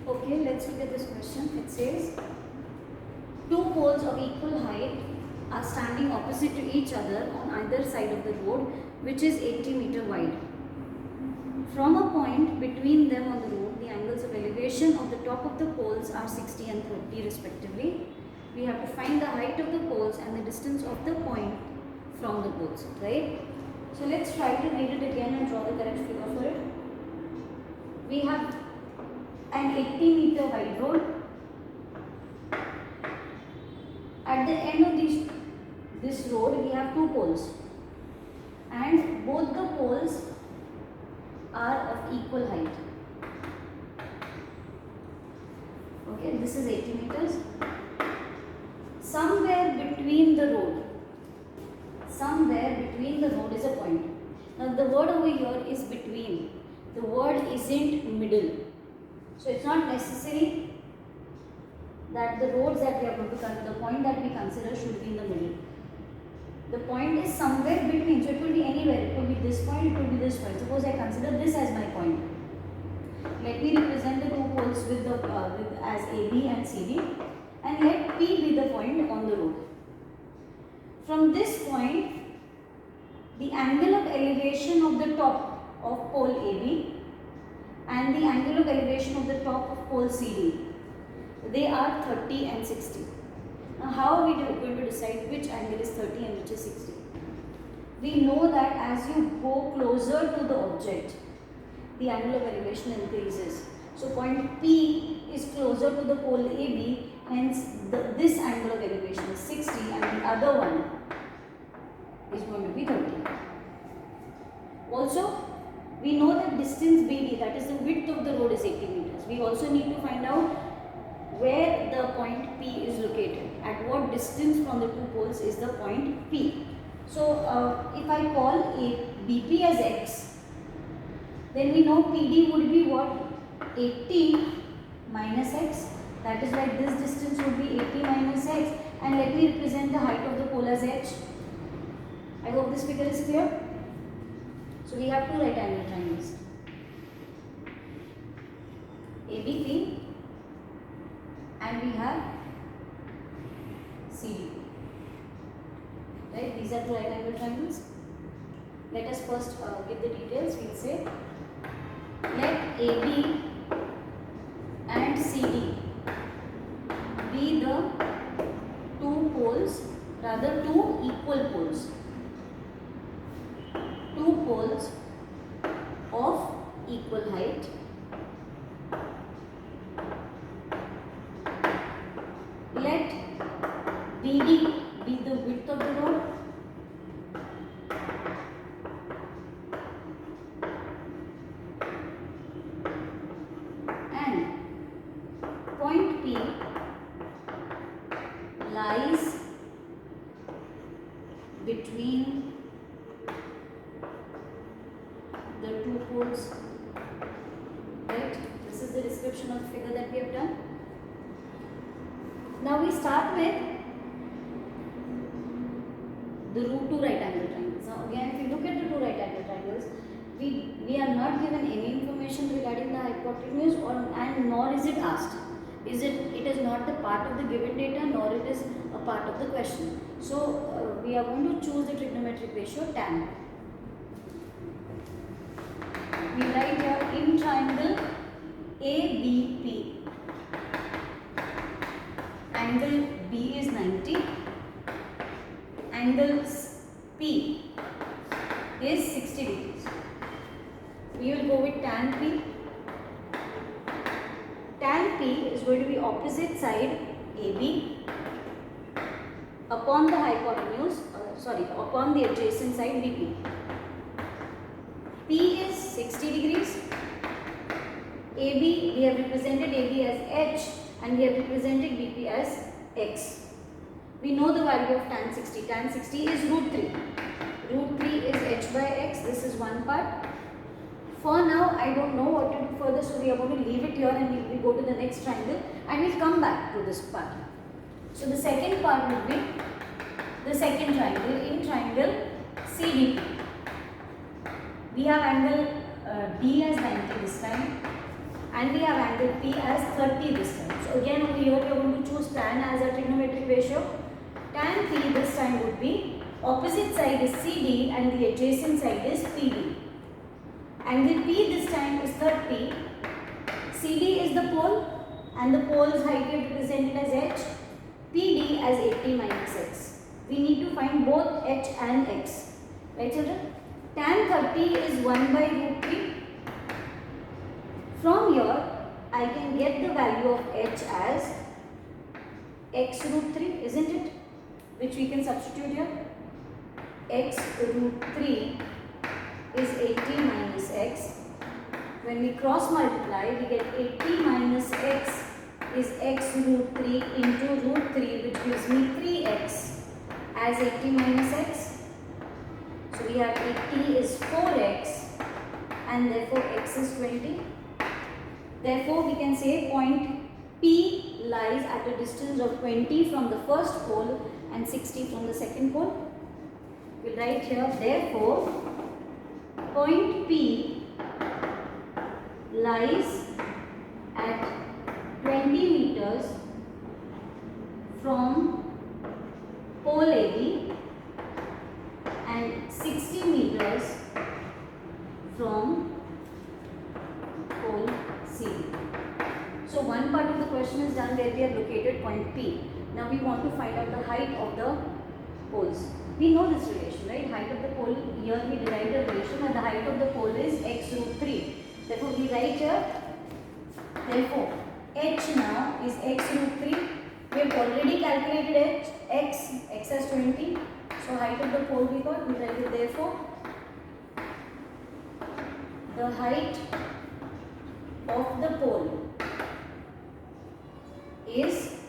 Okay, let's look at this question. It says, two poles of equal height are standing opposite to each other on either side of the road, which is 80 meter wide. From a point between them on the road, the angles of elevation of the top of the poles are 60 and 30 respectively. We have to find the height of the poles and the distance of the point from the poles, right? So let's try to read it again and draw the correct figure for it. We have an 80 meter wide road. At the end of this road, we have two poles, and both the poles are of equal height. Okay, this is 80 meters. Somewhere between the road is a point. Now the word over here is between. The word isn't middle. So it's not necessary that the roads that we are going to consider, the point that we consider should be in the middle. The point is somewhere between. So it could be anywhere. It could be this point, it could be this point. Suppose I consider this as my point. Let me represent the two poles with as AB and CD, and let P be the point on the road. From this point, the angle of elevation of the top of pole AB and the angle of elevation of the top of pole CD, they are 30 and 60. Now how are we going to decide which angle is 30 and which is 60? We know that as you go closer to the object, the angle of elevation increases. So point P is closer to the pole AB, hence this angle of elevation is 60 and the other one is going to be 30. Also, we know that distance BD, that is the width of the road, is 80 meters. We also need to find out where the point P is located. At what distance from the two poles is the point P? So, if I call BP as X, then we know PD would be what? 80 minus X. That is why this distance would be 80 minus X. And let me represent the height of the pole as H. I hope this figure is clear. So we have two right angle triangles, ABP, and we have CD. Right? These are two right angle triangles. Let us first give the details. We'll say, let AB and CD be the two poles, rather two equal poles. Two poles of equal height. Let BD be the width of the road. And point P lies between the two poles, right? This is the description of the figure that we have done. Now we start with the two right angle triangles. Now again, if you look at the two right angle triangles, we are not given any information regarding the hypotenuse, and nor is it asked. It is not the part of the given data, nor it is a part of the question. So we are going to choose the trigonometric ratio tan. We write here in triangle ABP, angle B is 90, angle P is 60 degrees. We will go with tan P. Tan P is going to be opposite side AB upon the hypotenuse, upon the adjacent side BP. P is 60 degrees. AB, we have represented AB as H and we have represented BP as X. We know the value of tan 60. Tan 60 is root 3. Root 3 is H by X. This is one part. For now, I don't know what to do further, so we are going to leave it here and we will go to the next triangle and we will come back to this part. So the second part would be the second triangle in triangle CDP. We have angle D as 90 this time, and we have angle P as 30 this time. So again over here we are going to choose tan as a trigonometric ratio. Tan P this time would be, opposite side is CD and the adjacent side is PD. Angle P this time is 30. CD is the pole and the pole's height is represented as h. PD as 80 minus x. We need to find both h and x. Right children? Tan 30 is 1 by root 3. From here, I can get the value of h as x root 3, isn't it? Which we can substitute here. X root 3 is 80 minus x. When we cross multiply, we get 80 minus x is x root 3 into root 3, which gives me 3x as 80 minus x. So we have 80 is 4x and therefore x is 20. Therefore, we can say point P lies at a distance of 20 from the first pole and 60 from the second pole. We'll write here, therefore, point P lies at 20 meters from pole AB and 60 meters from pole CD. So one part of the question is done where we have located point P. Now we want to find out the height of the poles. We know this relation, right? Height of the pole, here we derived the relation and the height of the pole is x root 3. Therefore we write here, therefore h now is x root 3. We have already calculated x as 20. So height of the pole we got, we write it therefore the height of the pole is